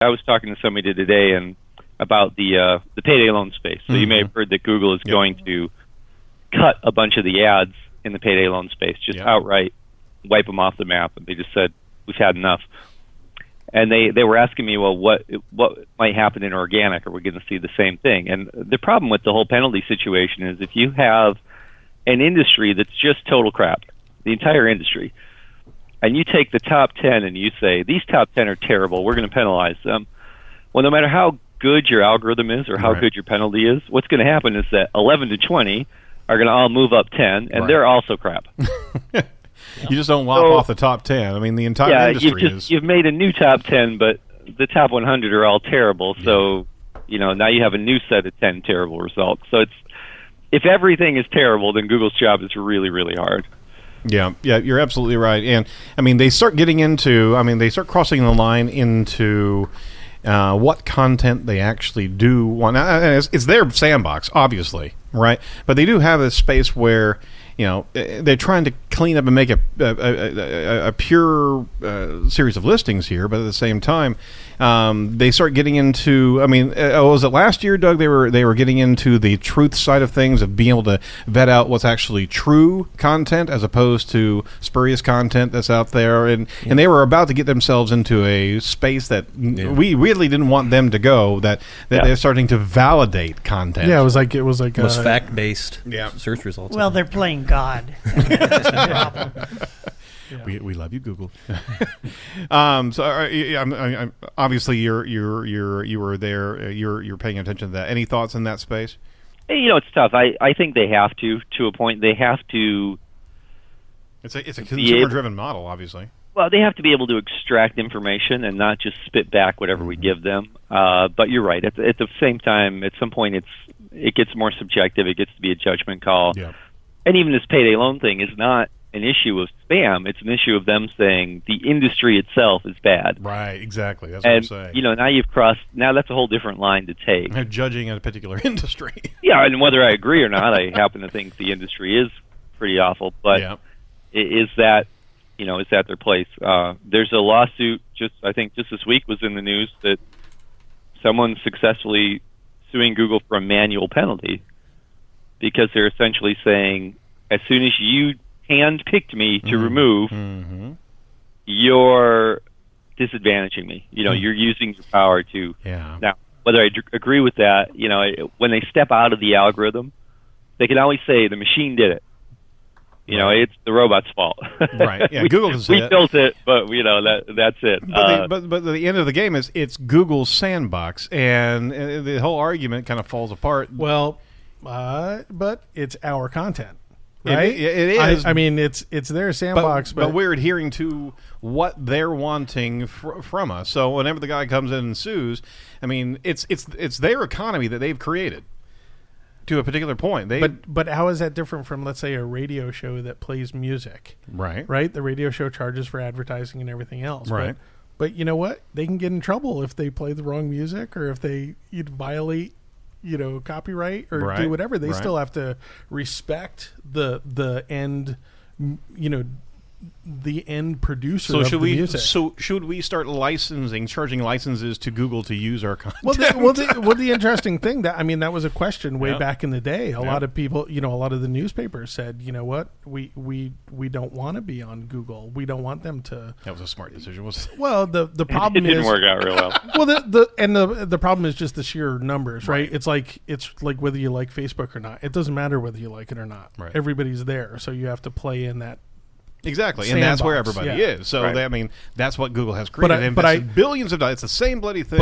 I was talking to somebody today and about the payday loan space. So you may have heard that Google is going to cut a bunch of the ads in the payday loan space, just outright wipe them off the map. And they just said, we've had enough. And they were asking me, well, what might happen in organic? Are we going to see the same thing? And the problem with the whole penalty situation is if you have an industry that's just total crap, the entire industry, and you take the top 10 and you say, these top 10 are terrible, we're going to penalize them. Well, no matter how good your algorithm is or how good your penalty is, what's going to happen is that 11 to 20 are going to all move up 10, and they're also crap. You just don't lop off the top 10. I mean, the entire industry is... You've made a new top 10, but the top 100 are all terrible, so now you have a new set of 10 terrible results. So if everything is terrible, then Google's job is really, really hard. Yeah, you're absolutely right. And, I mean, they start crossing the line into what content they actually do want. It's their sandbox, obviously, right? But they do have a space where, they're trying to clean up and make a pure series of listings here, but at the same time, they start getting into. I mean, was it last year, Doug? They were getting into the truth side of things, of being able to vet out what's actually true content as opposed to spurious content that's out there, and they were about to get themselves into a space that we really didn't want them to go. That they're starting to validate content. Yeah, it was like fact-based search results. Well, they're playing God. That's the problem. We love you, Google. So obviously you were there. You're paying attention to that. Any thoughts in that space? It's tough. I think they have to a point. They have to. It's a consumer-driven model, obviously. Well, they have to be able to extract information and not just spit back whatever we give them. But you're right. At the same time, at some point, it gets more subjective. It gets to be a judgment call. Yeah. And even this payday loan thing is not an issue of spam. It's an issue of them saying the industry itself is bad. Right, exactly. That's what I'm saying. Now you've crossed. Now that's a whole different line to take. They're judging a particular industry. Yeah, and whether I agree or not, I happen to think the industry is pretty awful. But is that their place? There's a lawsuit. I think just this week was in the news that someone's successfully suing Google for a manual penalty because they're essentially saying, as soon as you hand-picked me to remove, you're disadvantaging me. You're using your power to... Now, whether I agree with that, when they step out of the algorithm, they can always say the machine did it. It's the robot's fault. Right. Yeah, Google can say we built it, but that's it. But the end of the game is it's Google's sandbox, and the whole argument kind of falls apart. Well, but it's our content. Right? It is. I mean, it's their sandbox, but we're adhering to what they're wanting from us. So whenever the guy comes in and sues, I mean, it's their economy that they've created to a particular point. But how is that different from, let's say, a radio show that plays music? Right. Right. The radio show charges for advertising and everything else. Right. But you know what? They can get in trouble if they play the wrong music or if they violate copyright or do whatever. They still have to respect the end, the end producer of the music. So should we start charging licenses to Google to use our content? The interesting thing that was a question way back in the day. A lot of people, a lot of the newspapers said, you know what, we don't want to be on Google. We don't want them to. That was a smart decision, wasn't it? Well, the problem it didn't work out real well. Well, the problem is just the sheer numbers, right? It's like whether you like Facebook or not. It doesn't matter whether you like it or not. Right. Everybody's there, so you have to play in that. Exactly, sandbox. And that's where everybody is. So that's what Google has created. But billions of dollars. It's the same bloody thing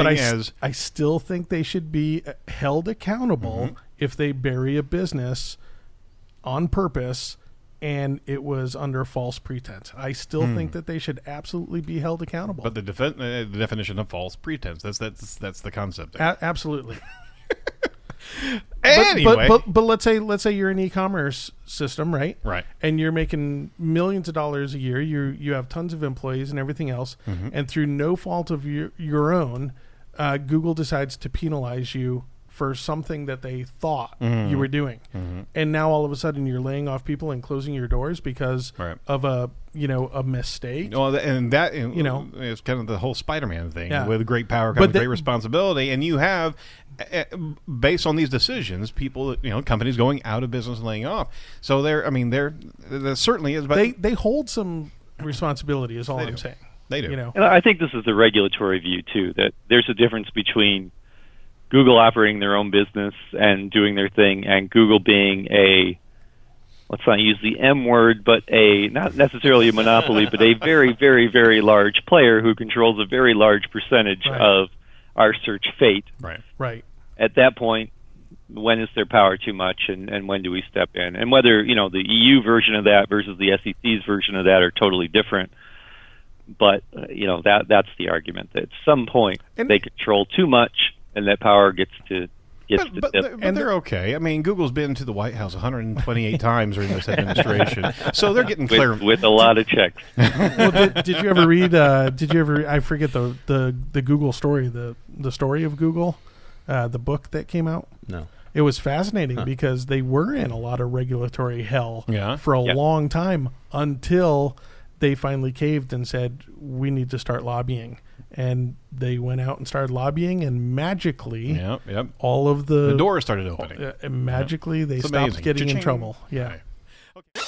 I still think they should be held accountable if they bury a business on purpose and it was under false pretense. I still think that they should absolutely be held accountable. But the definition of false pretense, that's the concept. Absolutely. Anyway, but let's say you're an e-commerce system, right? Right. And you're making millions of dollars a year. You have tons of employees and everything else, and through no fault of your own, Google decides to penalize you for something that they thought you were doing, and now all of a sudden you're laying off people and closing your doors because of a mistake. Well, and that is kind of the whole Spider-Man thing. With great power comes great responsibility, and you have, based on these decisions, people, companies going out of business and laying off. So there certainly is. But they hold some responsibility, is all I'm saying. They do. And I think this is the regulatory view too, that there's a difference between Google operating their own business and doing their thing, and Google being let's not use the M word, but not necessarily a monopoly, but a very, very, very large player who controls a very large percentage of our search fate. Right. At that point, when is their power too much, and when do we step in? And whether, the EU version of that versus the SEC's version of that are totally different. But, that's the argument, that at some point they control too much, and that power gets to but they're okay. I mean, Google's been to the White House 128 times during this administration, so they're getting clear with a lot of checks. Well, did you ever read? I forget the Google story, the story of Google, the book that came out. No, it was fascinating because they were in a lot of regulatory hell for a long time until they finally caved and said, we need to start lobbying. And they went out and started lobbying, and magically, all of the doors started opening. Magically, they stopped getting in trouble. Yeah. Okay.